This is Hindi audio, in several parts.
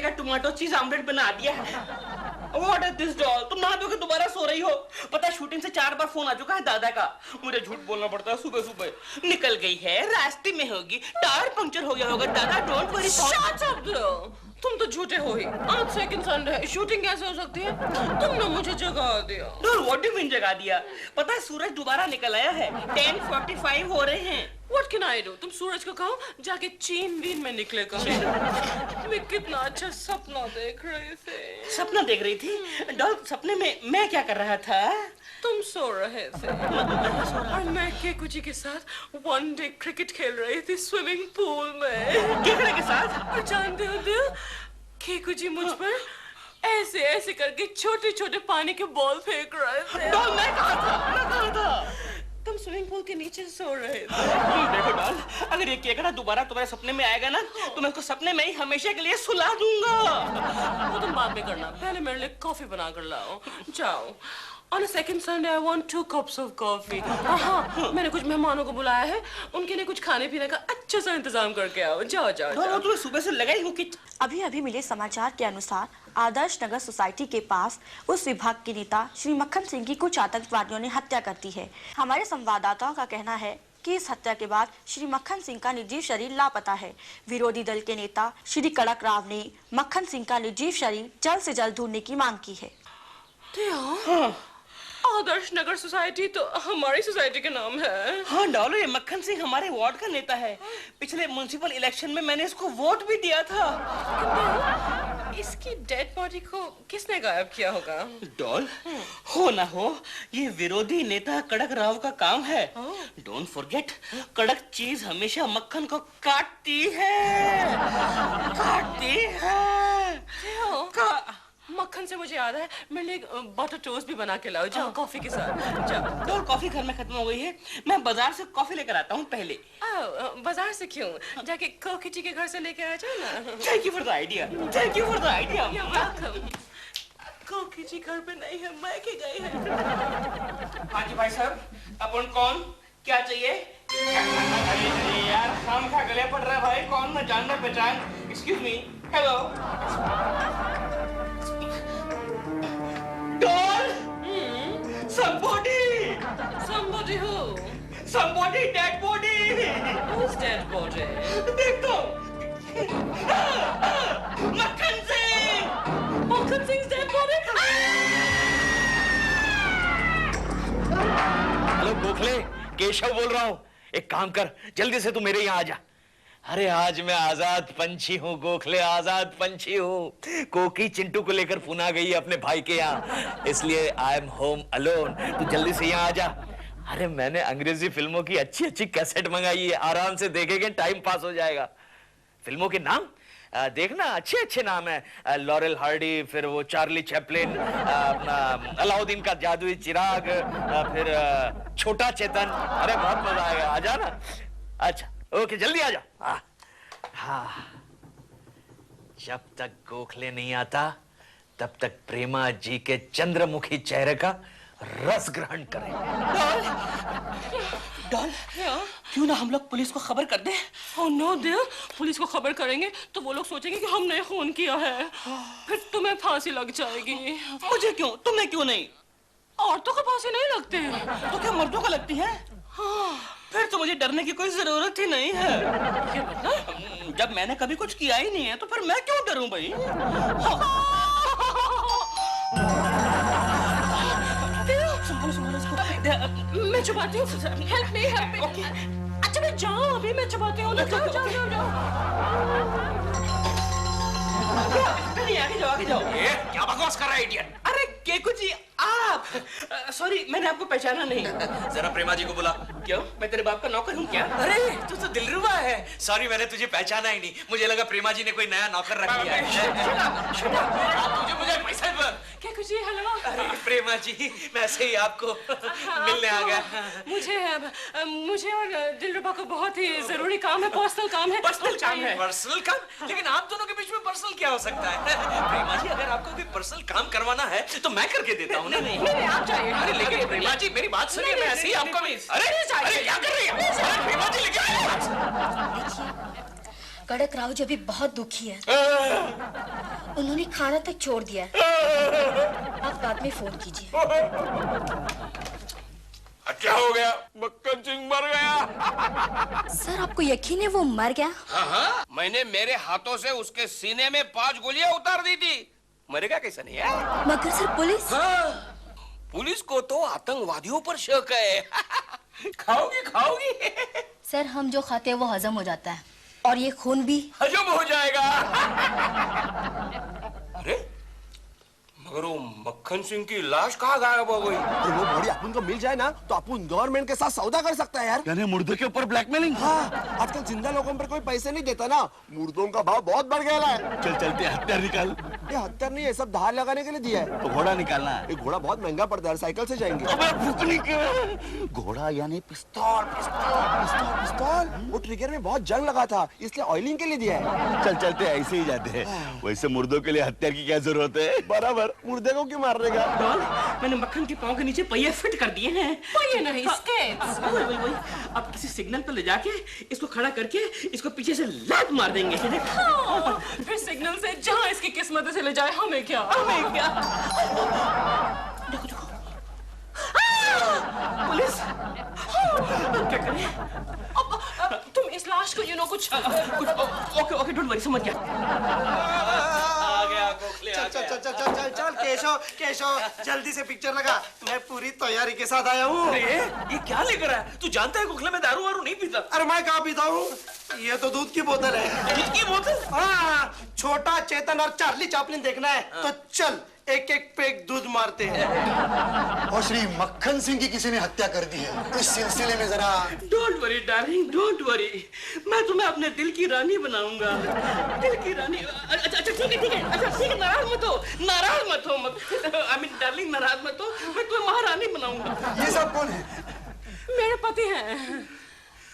का टमाटो चीज ऑमलेट बना दिया है। What is this doll? तुम नहा धो के दोबारा सो रही हो। पता है शूटिंग से 4 बार फोन आ चुका है दादा का। मुझे झूठ बोलना पड़ता है सुबह सुबह। निकल गई है, रास्ते में होगी, टायर पंक्चर हो गया होगा दादा, don't worry. Shut up, Bill. तुम तो झूठे हो ही। आज सेकंड संडे है, शूटिंग कैसे हो सकती है? तुमने मुझे जगा दिया। डोल, व्हाट डू यू मीन जगा दिया? पता है सूरज दोबारा निकल आया है, 10:45 हो रहे हैं। What can I do? तुम सूरज को कहो जाके चीन वीन में निकले कहो। मैं कितना अच्छा सपना देख रही थी। सपना देख रही थी? डॉल, सपने में मैं क्या कर रहा था? तुम सो रहे थे और मैं केकुची के साथ वनडे क्रिकेट खेल रही थी स्विमिंग पूल में। केकड़े के साथ? और जानते हो दिल, केकुची मुझ पर ऐसे ऐसे करके छोटे छोटे पानी के बॉल फेंक रहे थे। डॉल, मैं कहाँ था? तुम स्विमिंग पूल के नीचे सो रहे थे। देखो डॉल, अगर ये केकड़ा दोबारा तुम्हारे सपने में आएगा ना, तो मैं उसको सपने में ही हमेशा के लिए सुला दूंगा। वो तुम बाद में करना, पहले मेरे लिए कॉफी बना कर लाओ। जाओ। On a second Sunday, I want 2 cups of coffee. हाँ, मैंने कुछ मेहमानों को बुलाया है, उनके लिए कुछ खाने पीने का अच्छा सा इंतजाम करके आओ। जाओ जाओ जाओ। तुम्हें सुबह से लगा ही हो कि अभी अभी मिले समाचार के अनुसार आदर्श नगर सोसाइटी के पास उस विभाग के नेता श्री मक्खन सिंह की कुछ आतंकवादियों ने हत्या कर दी है। हमारे संवाददाताओं का कहना है कि इस हत्या के बाद श्री मक्खन सिंह का निर्जीव शरीर लापता है। विरोधी दल के नेता श्री कड़क राव ने मक्खन सिंह का निर्जीव शरीर जल्द से जल्द ढूंढने की मांग की है। आदर्श नगर सोसाइटी तो हमारी सोसाइटी का नाम है। हाँ डॉलो, ये मक्खन सिंह हमारे वार्ड का नेता है। पिछले म्युनिसिपल इलेक्शन में मैंने इसको वोट भी दिया था। इसकी डेड बॉडी को किसने गायब किया होगा? डॉल, हो ना हो, ये विरोधी नेता कड़क राव का काम है। डोंट फॉरगेट, कड़क चीज हमेशा मक्खन को काटती है। मक्खन से मुझे याद है, मेरे लिए बटर टोस्ट भी बना के लाओ। जाओ कॉफी के साथ। जाओ। डॉल, कॉफी घर में खत्म हो गई है, मैं बाजार से कॉफी लेकर आता हूँ पहले। बाजार से क्यों? जाके कोकिची के घर से लेके आ जाओ ना। Thank you for the idea. Thank you for the idea. You're welcome. Kokichi घर पे नहीं है, मायके गए हैं। हाँ जी भाई साहब, अपन कौन, क्या चाहिए? अरे यार, खाम खा गले पड़ रहा है भाई, कौन ना जानना पहचान। Excuse me, hello. Doll, Somebody who? somebody dead body। Who's dead body? देख तो, मक्खन सिंह। मक्खन Singh dead body? Hello Gokhale, Keshav बोल रहा हूँ। एक काम कर, जल्दी से तू मेरे यहाँ आ जा। अरे आज मैं आजाद पंछी हूँ गोखले, आजाद पंछी हूँ। कोकी चिंटू को लेकर पुना गई है अपने भाई के यहाँ, इसलिए आई एम होम अलोन। तू जल्दी से यहाँ आ जा। अरे मैंने अंग्रेजी फिल्मों की अच्छी अच्छी कैसेट मंगाई है, आराम से देखेंगे, टाइम पास हो जाएगा। फिल्मों के नाम देखना, अच्छे अच्छे नाम है। लॉरेल हार्डी, फिर वो चार्ली चैपलिन, अलाउद्दीन का जादुई चिराग, फिर छोटा चेतन। अरे बहुत मजा आएगा, आ जा ना। अच्छा ओके, जल्दी आ जा। हाँ, जब तक गोखले नहीं आता तब तक प्रेमा जी के चंद्रमुखी चेहरे का रस ग्रहण करें। डॉल, क्यों ना हम लोग पुलिस को खबर कर दें? Oh no dear, पुलिस को खबर करेंगे तो वो लोग सोचेंगे कि हमने खून किया है, फिर तुम्हें फांसी लग जाएगी। मुझे क्यों, तुम्हें क्यों नहीं? औरतों को फांसी नहीं लगती है। तो क्या मर्दों को लगती है? हाँ। फिर तो मुझे डरने की कोई जरूरत ही नहीं है। क्या मतलब? जब मैंने कभी कुछ किया ही नहीं है तो फिर मैं क्यों डरूं भाई? मैं छुपाती हूँ। Help me, help me. अच्छा मैं जाऊँ अभी, मैं छुपाती हूँ। जाओ जाओ जाओ जाओ। आगे जाओ, आगे जाओ। ये क्या बकवास कर रहा है इडियट? अरे केकू जी, आप। सॉरी, मैंने आपको पहचाना नहीं। जरा प्रेमा जी को बुला। क्यों, मैं तेरे बाप का नौकर हूँ क्या? अरे तू तो दिलरुबा है। सॉरी, मैंने तुझे पहचाना ही नहीं, मुझे लगा प्रेमा जी ने कोई नया नौकर रख लिया है। मुझे पैसा केकू जी हेलो। अरे प्रेमा जी, मैं ऐसे ही आपको मिलने आ गया। मुझे और दिलरुबा को बहुत ही जरूरी काम है, पर्सनल काम है। पर्सनल काम है? पर्सनल काम? लेकिन आप दोनों के बीच में पर्सनल क्या हो सकता है? प्रेमा जी, अगर आपको कोई पर्सनल काम करवाना है तो मैं करके देता हूँ। नहीं आप चाहिए। अरे लेकिन प्रेमा जी मेरी बात सुनिए, मैं ऐसे ही आपको भी। अरे क्या कर रही है? अरे प्रेमा जी लेके कड़क राव जी अभी बहुत दुखी है। उन्होंने खाना तक छोड़ दिया। आप बाद में फोन कीजिए। क्या हो गया? मक्खन सिंह मर गया। सर आपको यकीन है वो मर गया? हाँ, मैंने मेरे हाथों से उसके सीने में 5 गोलियां उतार दी थी। मरेगा कैसा नहीं है? मगर सर पुलिस? हाँ, पुलिस को तो आतंकवादियों पर शक है। खाओगी खाओगी? सर हम जो खाते हैं वो हजम हो जाता है और ये खून भी हजम हो जाएगा। अरे मगर वो मक्खन सिंह की लाश कहाँ गायब हो गई? वो बॉडी अपन को मिल जाए ना तो अपन गवर्नमेंट के साथ सौदा कर सकता है यार। यानी मुर्दे के ऊपर ब्लैकमेलिंग? हाँ, आजकल जिंदा लोगों पर कोई पैसे नहीं देता ना, मुर्दों का भाव बहुत बढ़ गया है। चल चलते हथियार निकाल। ये हथियार नहीं है, सब धार लगाने के लिए दिया है। तो घोड़ा निकालना है। ये घोड़ा बहुत महंगा पड़ता है, साइकिल से जाएंगे। अबे फुकनी के घोड़ा यानी पिस्तौल। पिस्तौल पिस्तौल वो ट्रिगर में बहुत जंग लगा था, इसलिए ऑयलिंग के लिए दिया है। चल चलते ऐसे ही जाते हैं। वैसे मुर्दों के लिए हथियार की क्या जरूरत है? बराबर, मुर्दे को क्यों मारने का? डॉन, मैंने मक्खन के पाँव के नीचे पहिए फिट कर दिए हैं। पहिए नहीं, skates। वही। अब किसी सिग्नल पर ले जाके इसको खड़ा करके इसको पीछे से लात मार देंगे। हाँ, फिर सिग्नल से जहाँ इसकी किस्मत से ले जाए हमें क्या? हमें क्या? देखो पुलिस! क्या करें? अब तुम इस लाश को कुछ ओके डोंट वरी, समझ गया। आ गया गोखले, आ चल गया। चल चल चल चल केशव जल्दी से पिक्चर लगा, मैं पूरी तैयारी के साथ आया हूँ। अरे ये क्या लेकर आया? तू जानता है गोखले में दारू वारू नहीं पीता। अरे मैं कहाँ पीता हूँ, ये तो दूध की बोतल है। दूध की बोतल? हाँ, छोटा चेतन और चार्ली चैपलिन देखना है तो चल एक एक पेग दूध मारते हैं। और श्री मक्खन सिंह की किसी ने हत्या कर दी है। इस सिलसिले में जरा don't worry darling, don't worry, मैं तुम्हें अपने दिल की रानी बनाऊंगा। दिल की रानी। अच्छा ठीक है। अच्छा ठीक है, नाराज मत हो आई मीन डार्लिंग, नाराज मत हो, मैं तुम्हें महारानी बनाऊंगा। ये सब कौन है? मेरे पति हैं।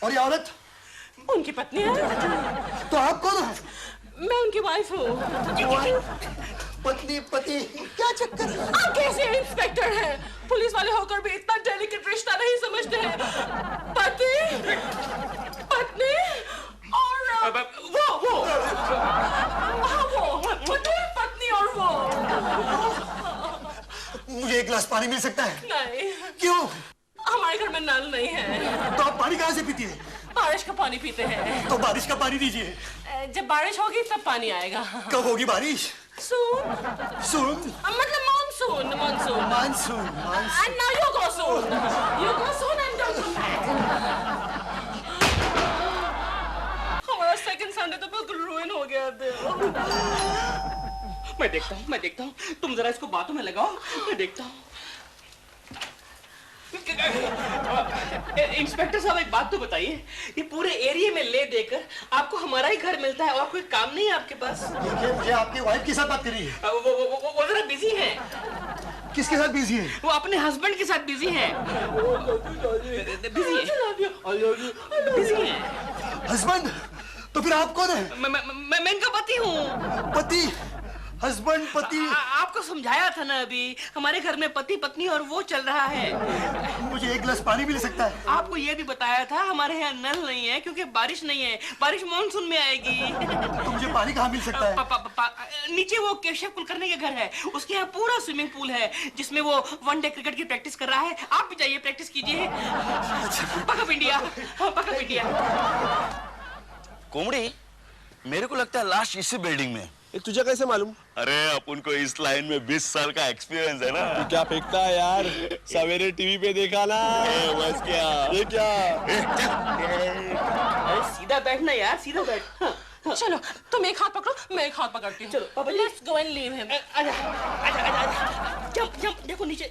और ये औरत? उनकी पत्नी है। तो आप कौन है? मैं उनकी वाइफ हूँ। पत्नी पति क्या चक्कर? आप कैसे इंस्पेक्टर हैं? पुलिस वाले होकर भी इतना डेलिकेट रिश्ता नहीं समझते हैं। पति, पत्नी और वो पत्नी और वो। मुझे एक गिलास पानी मिल सकता है? नहीं, क्यों? हमारे घर में नल नहीं है। तो आप पानी कहाँ से पीती है? बारिश का पानी पीते हैं। तो बारिश का पानी दीजिए। जब बारिश होगी तब पानी आएगा। कब होगी बारिश? Soon. मतलब monsoon. Monsoon. And now you go soon. You go soon and don't come back. हमारा सेकंड संडे तो बिल्कुल रुइन हो गया दिल। मैं देखता हूँ, तुम जरा इसको बातों में लगाओ, मैं देखता हूँ। इंस्पेक्टर साहब एक बात तो बताइए, ये पूरे एरिया में ले देकर आपको हमारा ही घर मिलता है और कोई काम नहीं है आपके पास? देखिए, मुझे आपकी वाइफ के साथ बात करी है। वो जरा बिजी हैं। किसके साथ बिजी है? वो अपने हस्बैंड के साथ बिजी हैं। बिजी हैं। हस्बैंड? तो फिर आप कौन है? मैं इनका पति हूँ। पति? हस्बैंड पति? आपको समझाया था ना अभी, हमारे घर में पति पत्नी और वो चल रहा है। मुझे एक गिलास पानी मिल सकता है? आपको ये भी बताया था हमारे यहाँ नल नहीं है क्योंकि बारिश नहीं है, बारिश मानसून में आएगी। तो मुझे पानी कहाँ मिल सकता है? नीचे वो केशव कुलकर्णी के घर है, उसके यहाँ पूरा स्विमिंग पूल है जिसमें वो वनडे क्रिकेट की प्रैक्टिस कर रहा है। आप भी जाइए, प्रैक्टिस कीजिए। पकअप इंडिया। कोमड़ी, मेरे को लगता है लाश इसी बिल्डिंग में। ये तुझे कैसे मालूम? अरे अपन को इस लाइन में 20 साल का एक्सपीरियंस है ना। तू क्या फेंकता है यार, सवेरे टीवी पे देखा ना। बस क्या ये क्या? अरे सीधा बैठना यार, सीधा बैठ। हाँ। चलो तुम एक हाथ पकड़ो, मैं एक हाथ पकड़ती हूँ। चलो, पापा जी। Let's go and leave him. आजा। जंप, देखो नीचे।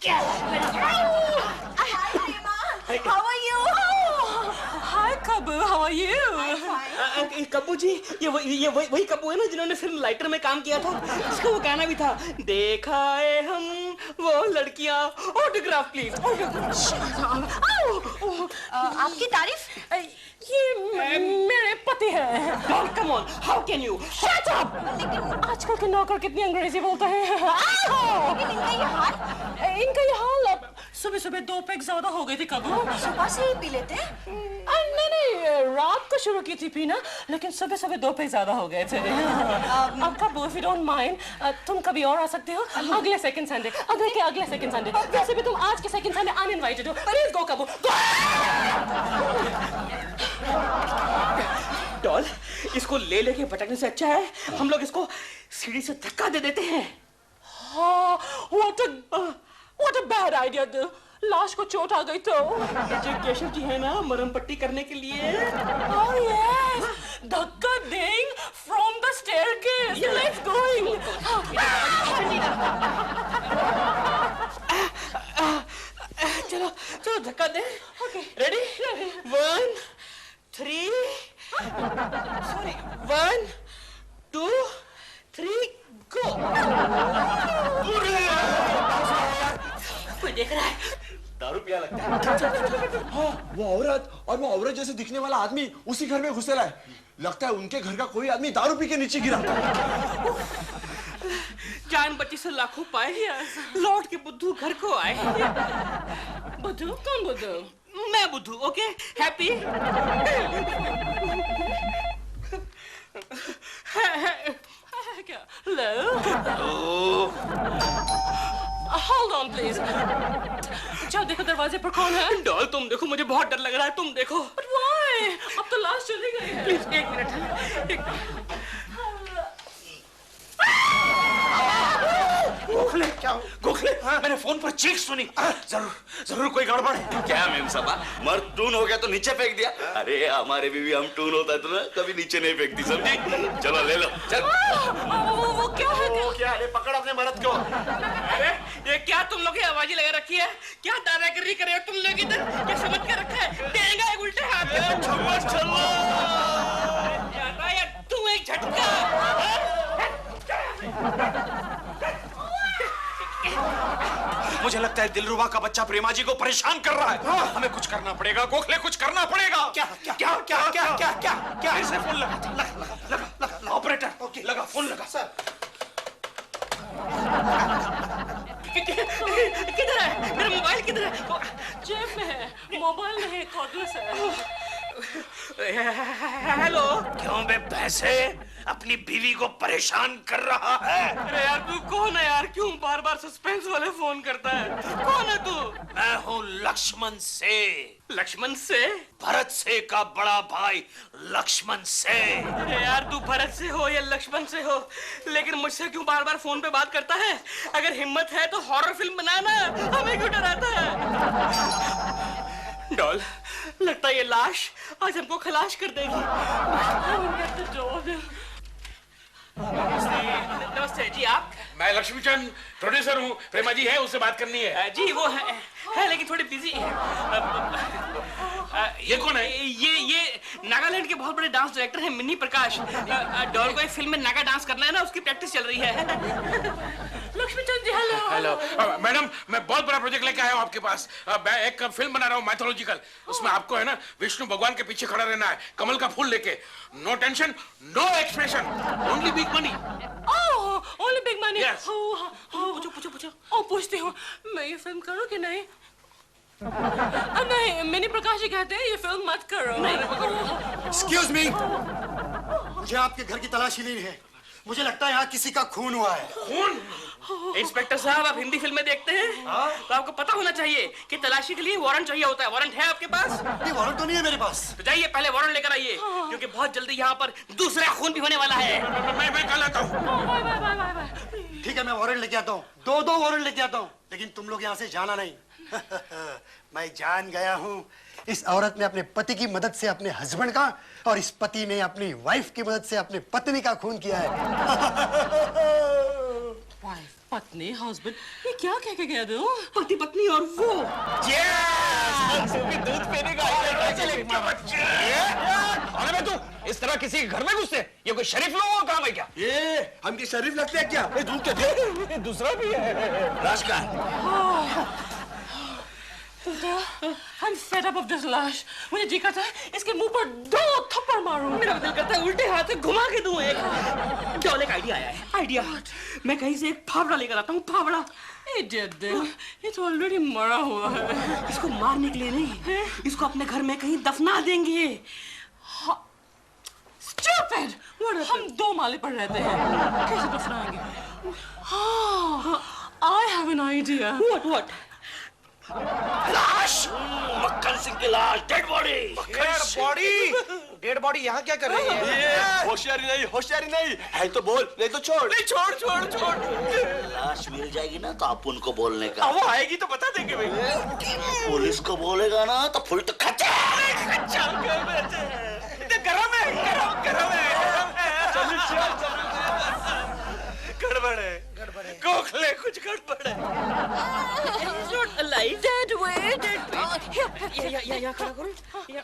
क्या? How are you? Hi Kabu, how are you? Kabbu जी, ये वही कब्बू है ना जिन्होंने फिल्म लाइटर में काम किया था, जिसका वो गाना भी था, देखाए हम वो लड़कियां, ऑटोग्राफ प्लीज। आपकी तारीफ? ये मेरे पति हैं। Come on, how can you? Shut up! लेकिन आजकल के नौकर कितनी अंग्रेजी बोलते हैं। लेकिन इनका ये हाल? इनका ये हाल सुबह सुबह 2 पैक ज्यादा हो गए थे कबू। सुबह से ही पी लेते हैं? नहीं, रात को शुरू की थी पीना, लेकिन सुबह सुबह 2 पैक ज्यादा हो गए थे। अब कबू, if you don't mind, तुम कभी और आ सकते हो अगले सेकंड संडे, अगले सेकंड संडे। वैसे भी तुम आज के सेकंड संडे अनइनवाइटेड हो। प्लीज गो कबू। डॉल, इसको ले लेके भटकने से अच्छा है हम लोग इसको सीढ़ी से धक्का दे देते हैं। What a bad idea, dude. लाश को चोट आ गई तो। जो केशव जी है ना मरहम पट्टी करने के लिए। Oh yes, धक्का देंग from the staircase. Let's going. चलो चलो धक्का दे। रेडी? 1 3 सॉरी 1 2 3 गो। कोई देख रहा है? दारू पिया लगता है। हाँ, वो औरत और वो औरत जैसे दिखने वाला आदमी उसी घर में घुसेला है। लगता है उनके घर का कोई आदमी दारू पी के नीचे गिरा। जान बच्ची से लाखों पाए, लौट के बुद्धू घर को आए। बुद्धू? कौन बुद्धू? मैं बुद्धू। Okay, happy? क्या? Hello? Hold on, please. जाओ देखो दरवाजे पर कौन है। डॉल तुम देखो, मुझे बहुत डर लग रहा है, तुम देखो। But why? अब तो लाश चली गई है। Please 1 minute. गोखले क्या गोखले? मैंने फोन पर चीख सुनी। जरूर कोई गड़बड़ है। क्या मेम साहबा, मर्द टून हो गया तो नीचे फेंक दिया? अरे हमारे भी हम टून होता है तो ना कभी नीचे नहीं फेंकती, समझी? चलो ले लो चल। वो क्या है? वो क्या है? पकड़ अपने मर्द को। अरे ये क्या तुम लोग की आवाज़ें लगा रखी है? क्या दादागिरी कर रहे हो तुम लोग इधर? क्या समझ के रखा है? देगा एक उल्टे हाथ में। चलो यार तू एक झटका। मुझे लगता है दिलरुबा का बच्चा प्रेमा जी को परेशान कर रहा है। हमें कुछ करना पड़ेगा गोखले, कुछ करना पड़ेगा। क्या क्या क्या क्या क्या क्या क्या क्या? फिर से फोन लगा। ऑपरेटर लगा फोन लगा। सर किधर है मेरा मोबाइल? किधर है? जेब में है, मोबाइल नहीं, कॉर्डलेस है। हेलो। क्यों बे पैसे अपनी बीवी को परेशान कर रहा है? अरे यार तू कौन है यार? क्यों बार बार सस्पेंस वाले फोन करता है? कौन है तू? मैं हूँ लक्ष्मण से। लक्ष्मण से? भरत से का बड़ा भाई लक्ष्मण से। अरे यार तू भरत से हो या लक्ष्मण से हो, लेकिन मुझसे क्यों बार बार फोन पे बात करता है? अगर हिम्मत है तो हॉरर फिल्म बनाना, हमें क्यों डराता है? डॉल, लगता है ये लाश आज हमको खलाश कर देगी। नमस्ते जी, आप? मैं लक्ष्मीचंद प्रोड्यूसर हूँ। प्रेमा जी है, उससे बात करनी है। जी वो है लेकिन थोड़ी बिजी है। ये कौन है? ये नागालैंड के बहुत बड़े डांस डायरेक्टर हैं मिन्नी प्रकाश। डॉल को एक फिल्म में नागा डांस करना है ना, उसकी प्रैक्टिस चल रही है। लक्ष्मीचंद जी हेलो। हेलो मैडम, मैं बहुत बड़ा प्रोजेक्ट लेके आया हूँ आपके पास। मैं एक फिल्म बना रहा हूँ मैथोलॉजिकल। उसमें आपको है ना विष्णु भगवान के पीछे खड़ा रहना है, कमल का फूल लेके। No tension, no expression, only big money. Only big money. Yes. पूछो। पूछती हूँ, मैं ये फिल्म करूँ कि नहीं? नहीं, मिनी प्रकाश जी कहते हैं ये फिल्म मत करो। एक्सक्यूज मी, मुझे आपके घर की तलाशी लेनी है। मुझे लगता है यहाँ किसी का खून हुआ है। खून? इंस्पेक्टर साहब, आप हिंदी फिल्में देखते हैं तो आपको पता होना चाहिए कि तलाशी के लिए वारंट चाहिए होता है। वारंट है आपके पास? नहीं, वारंट तो नहीं है मेरे पास। तो जाइए पहले वारंट लेकर आइए, क्योंकि बहुत जल्दी यहाँ पर दूसरा खून भी होने वाला है। मैं कल आता हूँ। ठीक है, मैं वारंट लेके आता हूँ। दो वारंट लेके आता हूँ, लेकिन तुम लोग यहाँ से जाना नहीं। मैं जान गया हूँ, इस औरत ने अपने पति की मदद से अपने हस्बैंड का, और इस पति ने अपनी वाइफ की मदद से अपने पत्नी का खून किया है। वाइफ, पत्नी, हस्बैंड, ये क्या कह के गया तू? पति पत्नी और वो। दूध पीने का अरे तू इस तरह किसी के घर में घुसते? ये कोई शरीफ लोगों का काम है क्या? ये हम के शरीफ लगते हैं क्या? ये दूध के दूसरा भी है। लाश का I'm fed up of this lash. मुझे जी करता है इसके मुंह पर 2 थप्पड़ मारूं। मेरा दिल करता है उल्टे हाथ से घुमा के दूं एक। डॉल, एक आइडिया आया है। आइडिया? मैं कहीं से एक फावड़ा लेकर आता हूँ। फावड़ा Idiot, ये तो ऑलरेडी मरा हुआ है। इसको मारने के लिए नहीं, इसको अपने घर में कहीं दफना देंगे। Stupid! हम 2 माले पर रहते हैं, कैसे दफनाएंगे? हाँ, I have an idea. What? लाश, मक्खन सिंह की लाश, डेड बॉडी। डेड बॉडी यहाँ क्या कर रही है? होशियारी नहीं है तो बोल, नहीं तो छोड़। लाश मिल जाएगी ना तो आप उनको बोलने का। वो आएगी तो बता देंगे भाई। पुलिस को बोलेगा ना तो फुल तो खच्चा। गरम है। गड़बड़ है। गोखले कुछ गड़बड़ है। He's not alive. Dead weight. या खड़ा करो। या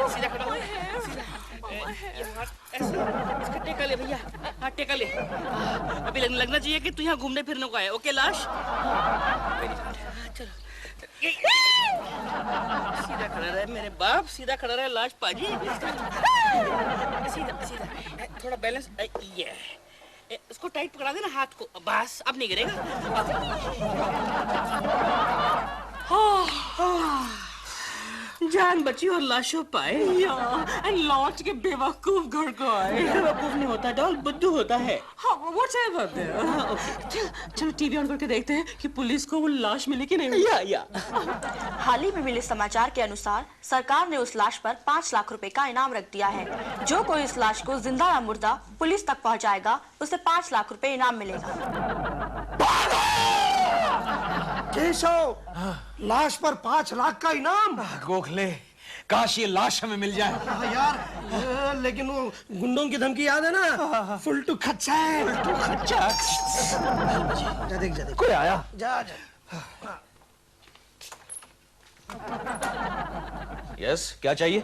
सीधा खड़ा हो। इसका टेका ले भैया, हाँ टेका ले। अभी लगना चाहिए कि तू यहाँ घूमने फिरने को आया। ओके लाश, चलो सीधा खड़ा रहे मेरे बाप, सीधा खड़ा रहे लाश पाजी। सीधा थोड़ा बैलेंस। ये इसको टाइट पकड़ा देना हाथ को, बस अब नहीं गिरेगा। जान बची और लाशों पाए। लौट के बेवकूफ घर को आए। बेवकूफ नहीं होता डॉल, बुद्धू होता है। Whatever there. चलो टीवी ऑन करके देखते हैं कि पुलिस को वो लाश मिली कि नहीं। या हाल ही में मिले समाचार के अनुसार सरकार ने उस लाश पर 5 लाख रुपए का इनाम रख दिया है। जो कोई इस लाश को जिंदा या मुर्दा पुलिस तक पहुंचाएगा, उसे 5 लाख रुपए इनाम मिलेगा। केशव, लाश पर 5 लाख का इनाम। गोखले, काश ये लाश हमें मिल जाए। हाँ यार, लेकिन वो गुंडों की धमकी याद है ना? फुल टू खच्चा है। जा देख। कोई आया? जा। यस, क्या चाहिए?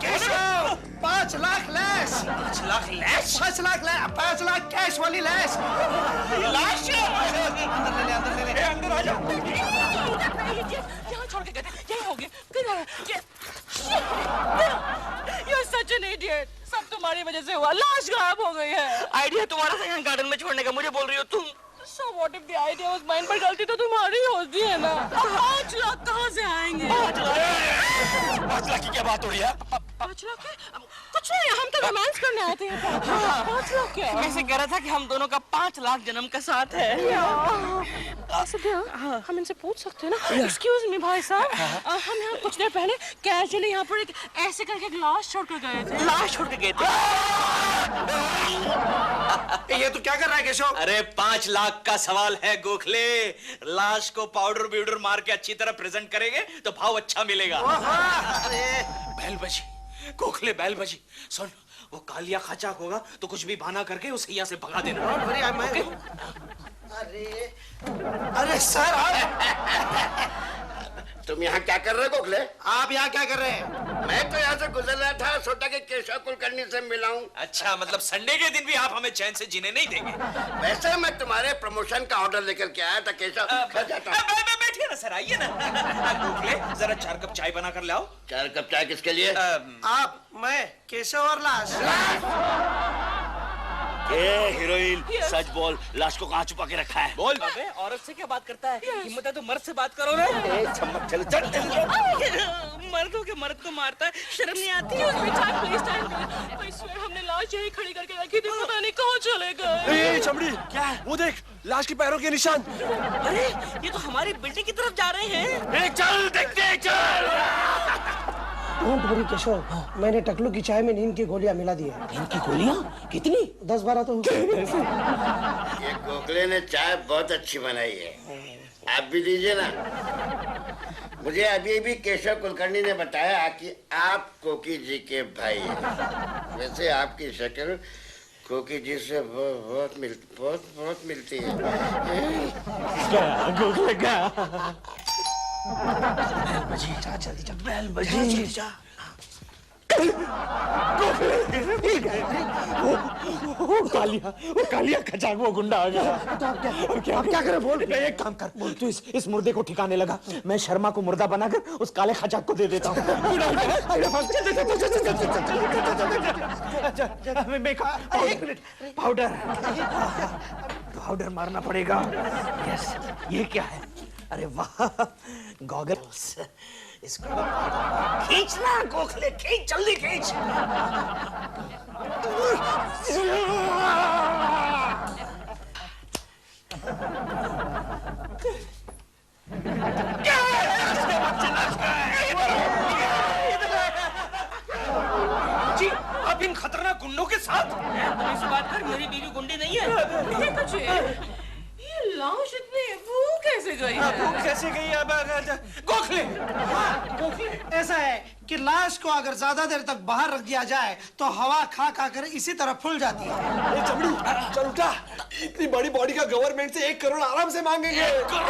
केशव, 5 लाख लैश। 5 लाख लैश? 5 लाख कैश वाली लैश। लाश? अंदर ले ले। अंदर आ जाओ। यहाँ छोड़ के गए थे, यही हो गया। You're such an idiot. सब तुम्हारी वजह से हुआ, लाश गायब हो गई है। आइडिया तुम्हारा था यहाँ गार्डन में छोड़ने का, मुझे बोल रही हो तुम। So what if the idea was mine, पर गलती तो तुम्हारी होती है ना। 5 लाख कहाँ से आएंगे? 5 लाख की क्या बात हो रही है? 5 लाख है? कुछ नहीं, हम तो रोमांस करने आते हैं। 5 लाख क्या? मैं ऐसे कह रहा था कि हम दोनों का 5 लाख जन्म का साथ है। हम इनसे पूछ सकते हैं ना? Excuse me भाई साहब, हम यहाँ कुछ देर पहले कैजुअली यहाँ पर एक ऐसे करके एक लाश छोड़ कर गए थे। लाश छोड़ के गए थे। ये तो क्या कर रहा है केशव? अरे 5 लाख का सवाल है गोखले। लाश को पाउडर मार के अच्छी तरह प्रेजेंट करेंगे तो भाव अच्छा मिलेगा। बैल बजी गोखले, बैल बजी। सुन, वो कालिया खाचाक होगा तो कुछ भी बहाना करके उसे यहाँ से भगा देना। अरे सर, तुम यहाँ क्या कर रहे हो गोखले? आप यहाँ क्या कर रहे हैं? मैं तो यहाँ से गुजर रहा था, सोचा कि केशव कुलकर्णी से मिला हूँ। अच्छा, मतलब संडे के दिन भी आप हमें चैन से जीने नहीं देंगे? वैसे मैं तुम्हारे प्रमोशन का ऑर्डर लेकर के आया था केशव। बैठिए ना सर, आइए ना। गोखले, जरा 4 कप चाय बना कर लाओ। 4 कप चाय किसके लिए? आप, मैं, केशव और लाश। हीरोइन, सच बोल, लाश को कहाँ छुपा के रखा है? बोल। अबे औरत से क्या बात करता है? हिम्मत है तो मर्द से बात करो रे। चल मर्द हो के मर्द को मारता है, शर्म नहीं आती? हमने लाश यही खड़ी करके रखी थी, पता नहीं कहाँ चले गए। चमड़ी, क्या? वो देख, लाश के पैरों के निशान। अरे ये तो हमारी बिल्डिंग की तरफ जा रहे हैं। चल देखते, चल। डोंट वरी केशव, मैंने टकलू की चाय में नींद की गोलियां मिला दी है। नींद की गोलियां? कितनी? 10-12 तो ये गोखले ने चाय बहुत अच्छी बनाई है, आप भी दीजिए ना। मुझे अभी भी केशव कुलकर्णी ने बताया कि आप कोकी जी के भाई हैं। वैसे आपकी शक्ल कोकी जी से बहुत मिलती है। गोखले का जल्दी जा, बैल बजी। वो कालिया खचाक वो गुंडा आ गया। अब क्या करें बोल? एक काम कर, बोल तू इस मुर्दे को ठिकाने लगा, मैं शर्मा को मुर्दा बनाकर उस काले खचाक को दे देता हूँ। पाउडर मारना पड़ेगा। यस, ये क्या है? अरे वाह, गॉगल्स। इसको खींचना गोखले, खींच जल्दी खींच। जी, आप इन खतरनाक गुंडों के साथ? तुम इस बात कर, मेरी बीवी गुंडी नहीं है। ये लाश इतनी वो कैसे गई है? कैसे गई? अब गोखले, गोखले ऐसा है कि लाश को अगर ज्यादा देर तक बाहर रख दिया जाए तो हवा खा खा कर इसी तरह फूल जाती है। चमड़ी चल उठा, इतनी बड़ी बॉडी का गवर्नमेंट से 1 करोड़ आराम से मांगेंगे। 1 करोड़!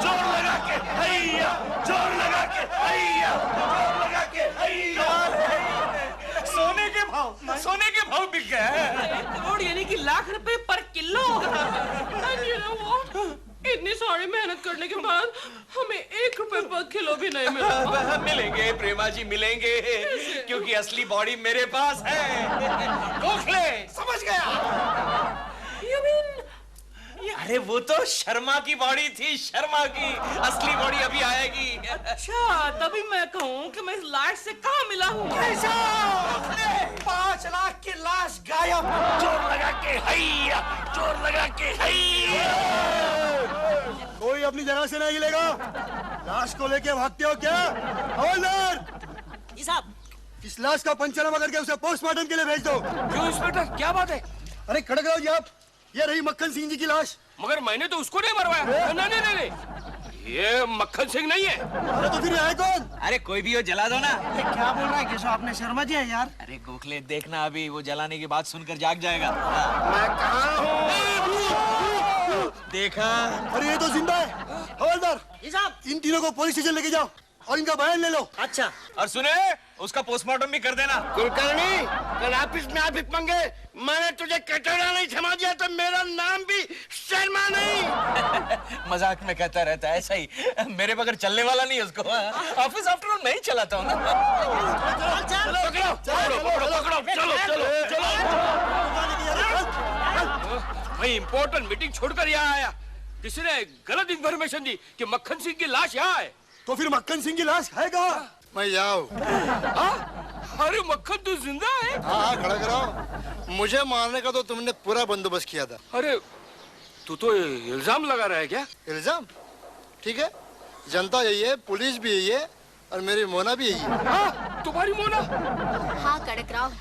जोर लगा के हैया, जोर लगा के हैया, जोर लगा के हैया। सोने के भाव बिक गए। 1 करोड़ यानी कि लाख रुपए पर kilo. And you know what? इतनी सारी मेहनत करने के बाद हमें 1 रुपए पर किलो भी नहीं मिला। मिलेंगे प्रेमा जी, मिलेंगे, क्योंकि असली बॉडी मेरे पास है। गोखले, समझ गया? You mean? अरे वो तो शर्मा की बॉडी थी, शर्मा की। असली बॉडी अभी आएगी। अच्छा, तभी मैं कहूँ कि मैं इस लाश से कहाँ मिला हूँ। 5 लाख की लाश गायब। जोर लगा के हैया, जोर लगा के हैया। कोई अपनी जगह से नहीं हिलेगा। लाश को लेके भागते हो क्या? हवलदार जी साहब। इस लाश का पंचनामा करके उसे पोस्टमार्टम के लिए भेज दो। क्यों इंस्पेक्टर, क्या बात है? अरे खड़क रहो जी आप, ये रही मक्खन सिंह जी की लाश। मगर मैंने तो उसको नहीं मरवाया। नहीं, ये मक्खन सिंह नहीं है। अरे तो फिर ये है कौन? अरे कोई भी हो, जला दो ना। क्या बोल रहा है केशव? आपने शर्मा जी है यार। अरे गोखले, देखना अभी वो जलाने की बात सुनकर जाग जाएगा। मैं कहाँ हूँ? देखा? अरे ये तो जिंदा है। हवलदार जी साहब। इन तीनों को पुलिस स्टेशन लेके जाओ और इनका बयान ले लो। अच्छा। और सुने, उसका पोस्टमार्टम भी कर देना। कुलकर्णी, कल ऑफिस में आप मंगे, मैंने तुझे कटोरा नहीं थमा दिया तो मेरा नाम भी शर्मा नहीं। मजाक में कहता रहता है, ऐसा ही। मेरे बगैर चलने वाला नहीं उसको। ऑफिस आफ्टर ऑल मैं ही चलाता हूँ ना। भाई इम्पोर्टेंट मीटिंग छोड़कर यहाँ आया, किसी ने गलत इन्फॉर्मेशन दी कि मक्खन सिंह की लाश यहाँ है। तो फिर मक्खन सिंह की लाश है कहाँ? मैं जाऊँ? अरे मक्खन तो जिंदा है। हाँ, खड़ा कराओ। मुझे मारने का तो तुमने पूरा बंदोबस्त किया था। अरे तू तो इल्जाम लगा रहा है क्या? इल्जाम? ठीक है, जनता यही है, पुलिस भी यही है और मेरी मोना भी यही है। हाँ, तुम्हारी मोना? हाँ कड़क राव,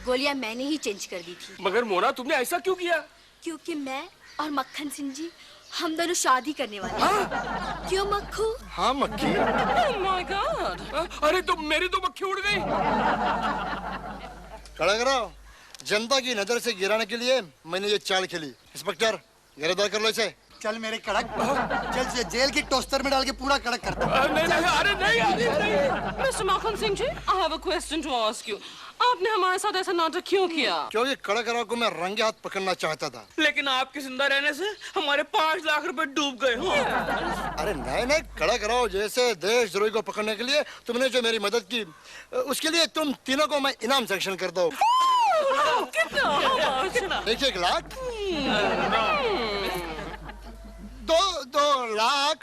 गोलियां मैंने ही चेंज कर दी थी। मगर मोना, तुमने ऐसा क्यों किया? क्योंकि मैं और मक्खन सिंह जी हम दोनों शादी करने वाले हैं। क्यों मक्खू? हाँ मक्खी। Oh my God! अरे तो मेरी तो मक्खी उड़ गई। खड़ा कराओ। जनता की नजर से गिराने के लिए मैंने ये चाल खेली। इंस्पेक्टर, गिरफ्तार कर लो इसे। चल मेरे कड़क, चल से जेल की टोस्टर में डाल के पूरा कड़क करता हूँ। नहीं, अरे नहीं। Mr. मक्खन Singh ji, I have a question to ask you. आपने हमारे साथ ऐसा नाटक क्यों किया? क्योंकि कड़ा कराओ को मैं रंगे हाथ पकड़ना चाहता था। लेकिन आपके जिंदा रहने से हमारे 5 लाख रुपए डूब गए। अरे नहीं, कड़ा कराओ जैसे देशद्रोही को पकड़ने के लिए तुमने जो मेरी मदद की, उसके लिए तुम तीनों को मैं इनाम सैंक्शन कर दो। कितना? 1 लाख, 2 लाख,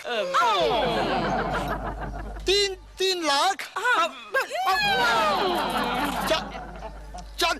3 लाख, 4